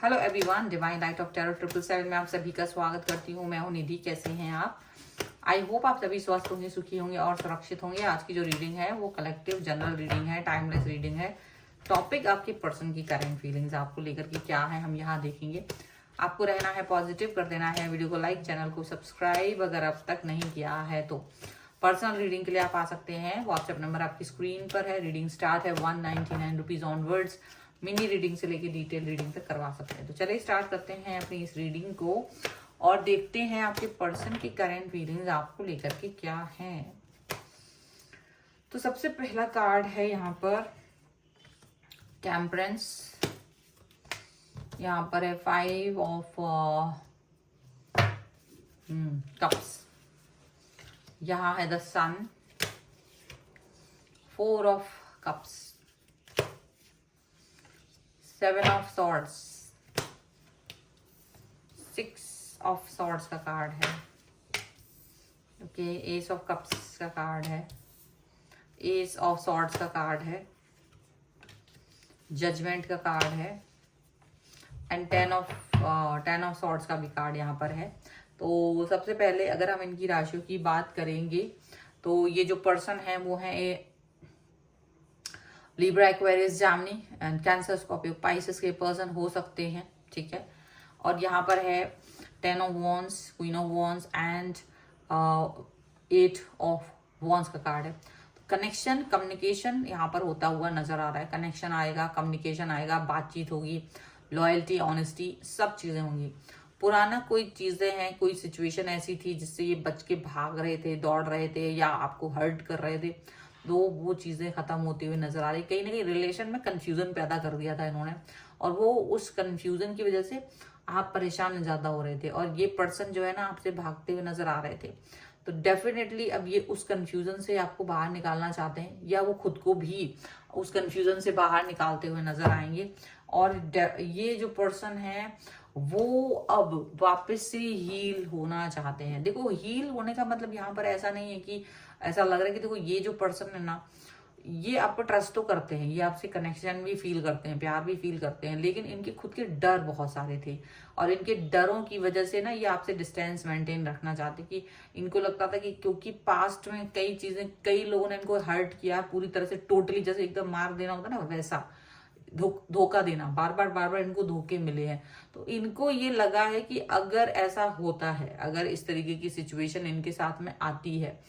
Hello everyone, divine light of tarot 777 में आप सभी का स्वागत करती हूँ। मैं हूँ निधि। कैसे हैं आप? आई होप आप सभी स्वस्थ होंगे, सुखी होंगे और सुरक्षित होंगे। आज की जो रीडिंग है वो कलेक्टिव जनरल रीडिंग है, टाइमलेस रीडिंग है। टॉपिक आपके पर्सन की करेंट फीलिंग्स आपको लेकर के क्या है, हम यहाँ देखेंगे। आपको रहना है पॉजिटिव, कर देना है वीडियो को लाइक, चैनल को सब्सक्राइब अगर अब तक नहीं किया है तो। पर्सनल रीडिंग के लिए आप आ सकते हैं। व्हाट्सएप नंबर आपकी स्क्रीन पर है। रीडिंग स्टार्ट है 199 रुपीज ऑनवर्ड्स। मिनी रीडिंग से लेके डिटेल रीडिंग तक करवा सकते हैं। तो चलिए स्टार्ट करते हैं अपनी इस रीडिंग को और देखते हैं आपके पर्सन की करंट फीलिंग्स आपको लेकर के क्या है। तो सबसे पहला कार्ड है यहाँ पर टेम्परेंस। यहाँ पर है 5 ऑफ कप्स। यहाँ है the sun, 4 of cups, 7 of swords, 6 of swords का कार्ड है। ओके, एस ऑफ कप्स का कार्ड है, एस ऑफ सॉर्ड्स का कार्ड है, जजमेंट का कार्ड है एंड 10 ऑफ सॉर्ड्स का भी कार्ड यहाँ पर है। तो सबसे पहले अगर हम इनकी राशियों की बात करेंगे तो ये जो पर्सन है वो है Libra, Aquarius, Jamini and cancer, Scorpio, Pisces के पर्सन हो सकते हैं। ठीक है। और यहाँ पर है 10 of wands, queen of wands and 8 of wands का कार्ड है। तो कनेक्शन, कम्युनिकेशन यहाँ पर होता हुआ नजर आ रहा है। कनेक्शन आएगा, कम्युनिकेशन आएगा, बातचीत होगी, लॉयल्टी, ऑनेस्टी, सब चीजें होंगी। पुराना कोई चीजें हैं, कोई सिचुएशन ऐसी थी जिससे ये बच के भाग रहे थे, दौड़ रहे थे या आपको हर्ट कर रहे थे, तो वो चीजें खत्म होती हुई नजर आ रही। कहीं ना कहीं रिलेशन में कंफ्यूजन पैदा कर दिया था इन्होंने और वो उस कंफ्यूजन की वजह से आप परेशान ज्यादा हो रहे थे और ये पर्सन जो है ना आपसे भागते हुए नजर आ रहे थे। तो डेफिनेटली अब ये उस कंफ्यूजन से आपको बाहर निकालना चाहते हैं या वो खुद को भी उस कंफ्यूजन से बाहर निकालते हुए नजर आएंगे। और ये जो पर्सन है वो अब वापस से हील होना चाहते हैं। देखो, हील होने का मतलब यहाँ पर ऐसा नहीं है कि ऐसा लग रहा है कि देखो ये जो पर्सन है ना, ये आप पर ट्रस्ट तो करते हैं, ये आपसे कनेक्शन भी फील करते हैं, प्यार भी फील करते हैं, लेकिन इनके खुद के डर बहुत सारे थे और इनके डरों की वजह से ना ये आपसे डिस्टेंस मेंटेन रखना चाहते कि इनको लगता था कि क्योंकि पास्ट में कई चीजें, कई लोगों ने इनको हर्ट किया पूरी तरह से, टोटली, जैसे एकदम मार देना होता ना वैसा, धोखा देना, बार बार इनको धोखे मिले हैं। तो इनको ये लगा है कि अगर ऐसा होता है, अगर इस तरीके की सिचुएशन इनके साथ में आती है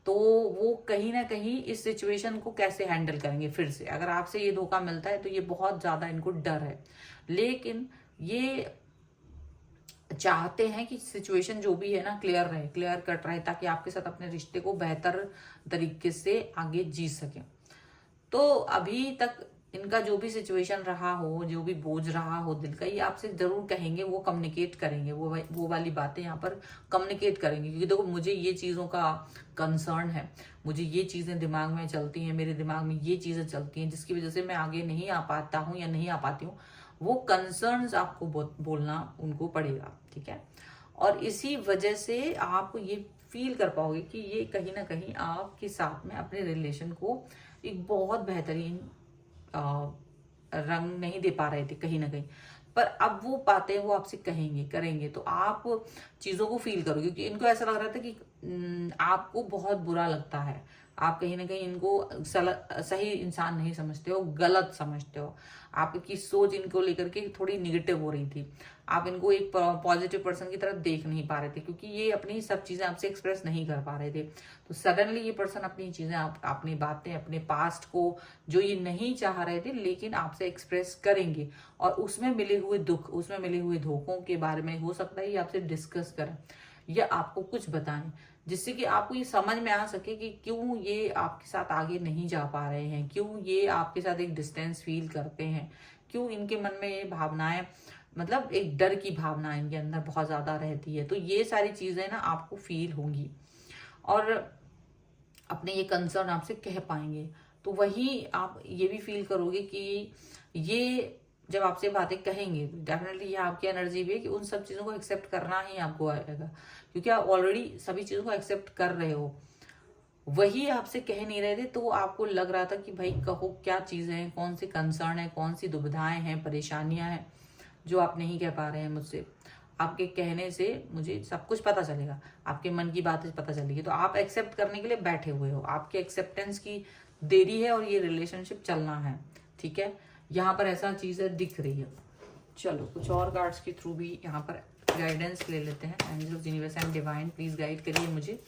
तो वो कहीं ना कहीं इस सिचुएशन को कैसे हैंडल करेंगे। फिर से अगर आपसे ये धोखा मिलता है तो ये बहुत ज्यादा इनको डर है, लेकिन ये चाहते हैं कि सिचुएशन जो भी है ना क्लियर रहे, क्लियर कट रहे, ताकि आपके साथ अपने रिश्ते को बेहतर तरीके से आगे जी सके। तो अभी तक इनका जो भी सिचुएशन रहा हो, जो भी बोझ रहा हो दिल का, ये आपसे जरूर कहेंगे, वो कम्युनिकेट करेंगे, वो वाली बातें यहाँ पर कम्युनिकेट करेंगे। क्योंकि देखो, मुझे ये चीजों का कंसर्न है, मुझे ये चीजें दिमाग में चलती हैं, मेरे दिमाग में ये चीजें चलती हैं जिसकी वजह से मैं आगे नहीं आ पाता हूँ या नहीं आ पाती हूँ। वो कंसर्न्स आपको बोलना उनको पड़ेगा। ठीक है। और इसी वजह से आप ये फील कर पाओगे कि ये कहीं ना कहीं आपके साथ में अपने रिलेशन को एक बहुत बेहतरीन रंग नहीं दे पा रहे थे कहीं ना कहीं, पर अब वो बातें वो आपसे कहेंगे, करेंगे, तो आप चीजों को फील करोगे। क्योंकि इनको ऐसा लग रहा था कि आपको बहुत बुरा लगता है, आप कहीं ना कहीं इनको सही इंसान नहीं समझते हो, गलत समझते हो, आपकी सोच इनको लेकर के थोड़ी निगेटिव हो रही थी, आप इनको एक पॉजिटिव पर्सन की तरफ देख नहीं पा रहे थे क्योंकि ये अपनी सब चीजें आपसे एक्सप्रेस नहीं कर पा रहे थे। तो सडनली ये पर्सन अपनी चीजें, अपनी बातें, अपने पास्ट को जो ये नहीं चाह रहे थे लेकिन आपसे एक्सप्रेस करेंगे और उसमें मिले हुए दुख, उसमें मिले हुए धोखों के बारे में हो सकता है ये आपसे डिस्कस करें या आपको कुछ बताएं, जिससे कि आपको ये समझ में आ सके कि क्यों ये आपके साथ आगे नहीं जा पा रहे हैं, क्यों ये आपके साथ एक डिस्टेंस फील करते हैं, क्यों इनके मन में ये भावनाएं, मतलब एक डर की भावना इनके अंदर बहुत ज्यादा रहती है। तो ये सारी चीजें ना आपको फील होंगी और अपने ये कंसर्न आपसे कह पाएंगे। तो वही आप ये भी फील करोगे कि ये जब आपसे बातें कहेंगे, डेफिनेटली ये आपकी एनर्जी भी है कि उन सब चीजों को एक्सेप्ट करना ही आपको आएगा, क्योंकि आप ऑलरेडी सभी चीजों को एक्सेप्ट कर रहे हो। वही आपसे कह नहीं रहे थे तो आपको लग रहा था कि भाई कहो क्या चीजें हैं, कौन सी कंसर्न है, कौन सी दुविधाएं हैं, परेशानियां हैं जो आप नहीं कह पा रहे हैं मुझसे। आपके कहने से मुझे सब कुछ पता चलेगा, आपके मन की बातें पता चलेगी। तो आप एक्सेप्ट करने के लिए बैठे हुए हो, आपके एक्सेप्टेंस की देरी है और ये रिलेशनशिप चलना है, ठीक है। यहाँ पर ऐसा चीज़ें दिख रही है। चलो कुछ और कार्ड्स के थ्रू भी यहाँ पर गाइडेंस ले लेते हैं। Angels, universe and divine please guide करिए मुझे।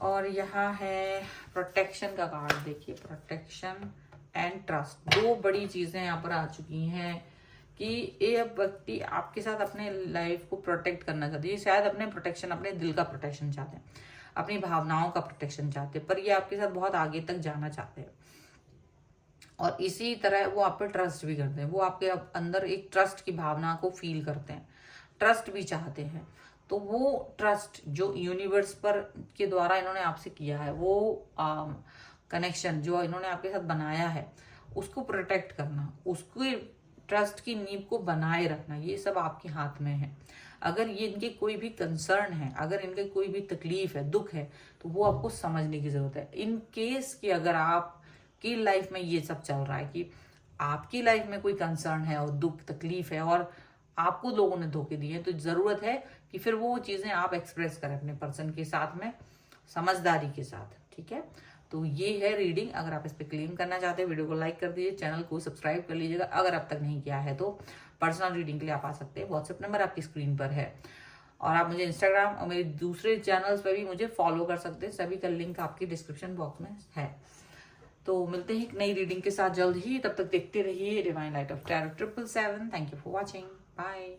और यहाँ है प्रोटेक्शन का कार्ड, देखिए प्रोटेक्शन एंड ट्रस्ट, दो बड़ी चीजें यहाँ पर आ चुकी हैं कि ये व्यक्ति आपके साथ अपने लाइफ को प्रोटेक्ट करना चाहते हैं। शायद अपने प्रोटेक्शन, अपने दिल का प्रोटेक्शन चाहते हैं, अपनी भावनाओं का प्रोटेक्शन चाहते हैं, पर ये आपके साथ बहुत आगे तक जाना चाहते हैं। और इसी तरह वो आप पे ट्रस्ट भी करते हैं, वो आपके अंदर एक ट्रस्ट की भावना को फील करते हैं, ट्रस्ट भी चाहते हैं। तो वो ट्रस्ट जो यूनिवर्स पर के द्वारा इन्होंने आपसे किया है, वो कनेक्शन जो इन्होंने आपके साथ बनाया है, उसको प्रोटेक्ट करना, उसको ट्रस्ट की नींव को बनाए रखना, ये सब आपके हाथ में है। अगर ये इनके कोई भी कंसर्न है, अगर इनके कोई भी तकलीफ है, दुख है, तो वो आपको समझने की जरूरत है। इन केस कि अगर आपकी लाइफ में ये सब चल रहा है कि आपकी लाइफ में कोई कंसर्न है और दुख तकलीफ है और आपको लोगों ने धोखे दिए, तो जरूरत है कि फिर वो चीजें आप एक्सप्रेस करें अपने पर्सन के साथ में समझदारी के साथ, ठीक है। तो ये है रीडिंग। अगर आप इस पे क्लेम करना चाहते हैं, वीडियो को लाइक कर दीजिए, चैनल को सब्सक्राइब कर लीजिएगा अगर अब तक नहीं किया है। तो पर्सनल रीडिंग के लिए आप आ सकते हैं, व्हाट्सएप नंबर आपकी स्क्रीन पर है। और आप मुझे इंस्टाग्राम और मेरे दूसरे चैनल्स पर भी मुझे फॉलो कर सकते हैं, सभी का लिंक आपकी डिस्क्रिप्शन बॉक्स में है। तो मिलते हैं एक नई रीडिंग के साथ जल्द ही, तब तक देखते रहिए divine light of tarot 777। Thank you for watching, bye.